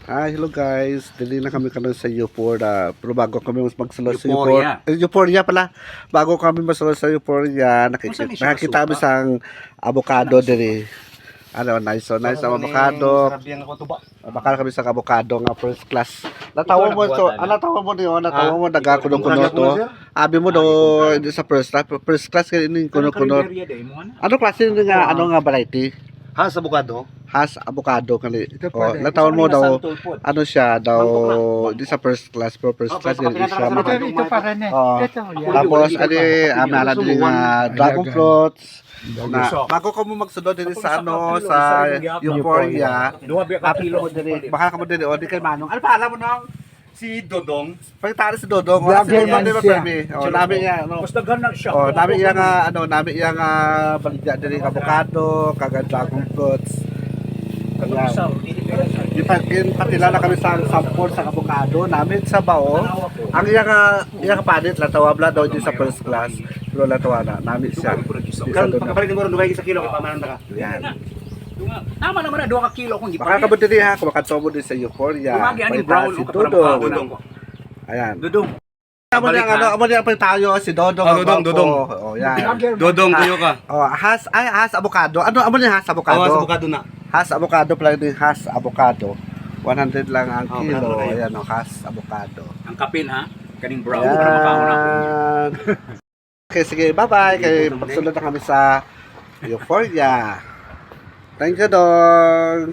Hello guys. Dili na kami karon sa Euphoria. Pero bago kami magsulod sa Euphoria. Euphoria pala. Bago kami masulod sa Euphoria, Saan may siya nakikita kami masuka? sang avocado diri. Ano, nice ang avocado. Bakal kami sa avocado nga first class. Natawo mo so, natawo mo niyo, natawo mo daga kuno to. Abi mo do hindi sa first class kay ini kuno. Ano klase nga ano nga variety? Has avocado. Has avocado kali. Oh, natawon mo daw ano siya daw di sa first class pero first class yun siya. Ito para na. Oh. Ito, yan. Tapos ala din nga dragon fruits. Na bago ko mo magsunod din sa ano sa Euphoria. Apilo mo din. Baka ka mo din o di kay Manong. Ano pa alam mo nang Si Dodong. pagtari si Dodong. Vlogger man siya. Oh, namin nga ano. Mas daghan na siya. Oh, namin iya nga ano, namin iya nga baligya din avocado, kagad dragon fruits. Patila na kami sa sample sa avocado namin sa bao. Ang iya nga panit la tawabla daw di sa first class. Pero la tawana namin siya. Kan pagpapalit mo ron dugay sa kilo kay pamanan ta ka. Yan. Tama naman na 2 ka kilo kung Baka kabud din ha, kumakanto mo din sa Euphoria. Umagi ani May brown si o kaparang Dodong. Ayan. Dudong. Amo niya ano, amo niya pa tayo si Dodong. Dodong. Oh, yan. Dodong kuyo ka. Oh, has avocado. Ano amo niya has avocado? Awas avocado na. Has avocado pala din has avocado. 100 lang ang Oh, kilo. 100. Ayan o, has avocado. Ang kapin ha. Kaning brown para makaon ako. Ayan. Okay, sige, bye-bye. Kaya pagsunod na kami sa Euphoria. Thank you, Dong.